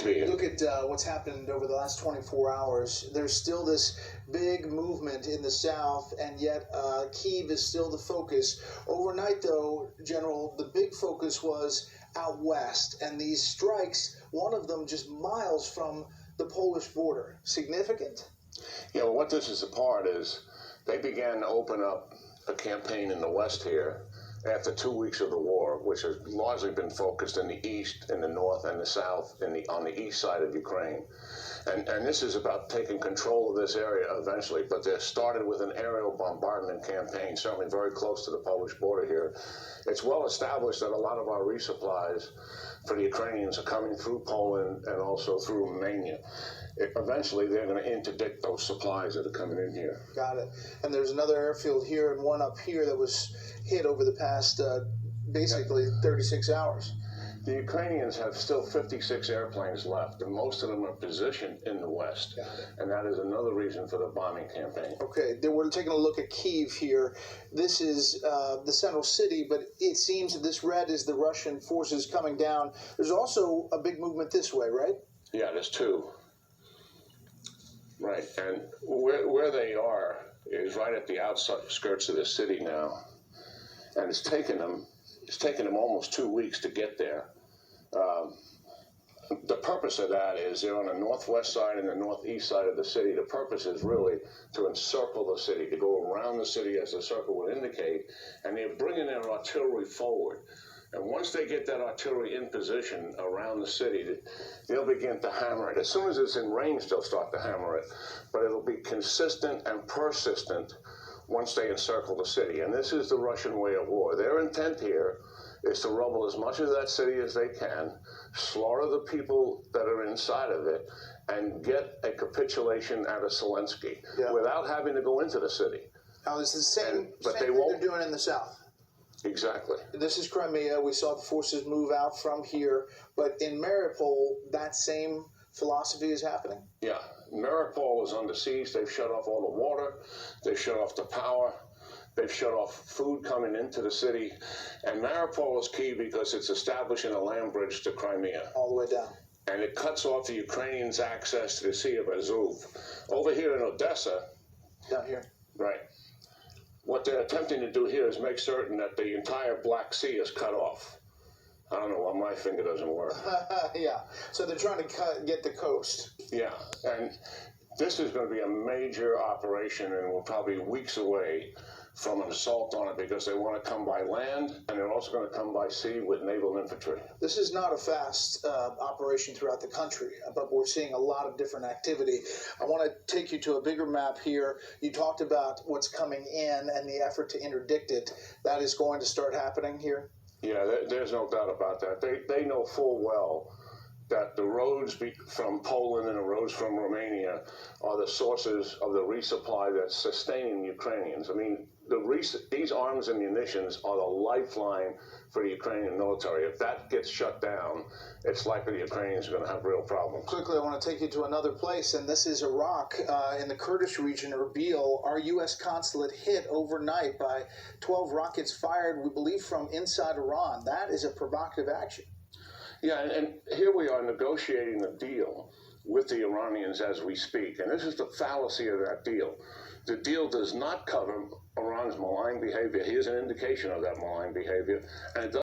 Look at what's happened over the last 24 hours. There's still this big movement in the south, and yet Kyiv is still the focus. Overnight, though, General, the big focus was out west, and these strikes, one of them just miles from the Polish border. Significant? Yeah, well, what this is a part is they began to open up a campaign in the west here after 2 weeks of the war, which has largely been focused in the east, in the north, and the south, on the east side of Ukraine. And this is about taking control of this area eventually, but they started with an aerial bombardment campaign, certainly very close to the Polish border here. It's well established that a lot of our resupplies for the Ukrainians are coming through Poland and also through Romania. Eventually, they're going to interdict those supplies that are coming in here. Got it. And there's another airfield here and one up here that was hit over the past, basically, 36 hours. The Ukrainians have still 56 airplanes left, and most of them are positioned in the west. And that is another reason for the bombing campaign. Okay, we're taking a look at Kyiv here. This is the central city, but it seems that this red is the Russian forces coming down. There's also a big movement this way, right? Yeah, there's two. Right, and where they are is right at the outskirts of the city now, and it's taken them almost 2 weeks to get there. The purpose of that is they're on the northwest side and the northeast side of the city. The purpose is really to encircle the city, to go around the city as the circle would indicate, and they're bringing their artillery forward. And once they get that artillery in position around the city, they'll begin to hammer it. As soon as it's in range, they'll start to hammer it. But it'll be consistent and persistent once they encircle the city. And this is the Russian way of war. Their intent here is to rubble as much of that city as they can, slaughter the people that are inside of it, and get a capitulation out of Zelensky without having to go into the city. Now, it's the same thing they're doing in the south. Exactly. This is Crimea. We saw the forces move out from here. But in Mariupol, that same philosophy is happening? Yeah. Mariupol is under siege. They've shut off all the water. They've shut off the power. They've shut off food coming into the city. And Mariupol is key because it's establishing a land bridge to Crimea. All the way down. And it cuts off the Ukrainians' access to the Sea of Azov. Over here in Odessa. Down here. Right. What they're attempting to do here is make certain that the entire Black Sea is cut off. I don't know why my finger doesn't work. Yeah, so they're trying to get the coast. Yeah, and this is going to be a major operation, and we're probably weeks away from an assault on it because they want to come by land, and they're also going to come by sea with naval infantry. This is not a fast operation throughout the country, but we're seeing a lot of different activity. I want to take you to a bigger map here. You talked about what's coming in and the effort to interdict it. That is going to start happening here? Yeah, there's no doubt about that. They know full well that the roads from Poland and the roads from Romania are the sources of the resupply that's sustaining the Ukrainians. I mean, these arms and munitions are the lifeline for the Ukrainian military. If that gets shut down, it's likely the Ukrainians are going to have real problems. Quickly, I want to take you to another place, and this is Iraq, in the Kurdish region, Erbil. Our U.S. consulate hit overnight by 12 rockets fired, we believe, from inside Iran. That is a provocative action. Yeah, and here we are negotiating a deal with the Iranians as we speak, and this is the fallacy of that deal. The deal does not cover Iran's malign behavior. Here's an indication of that malign behavior, and it does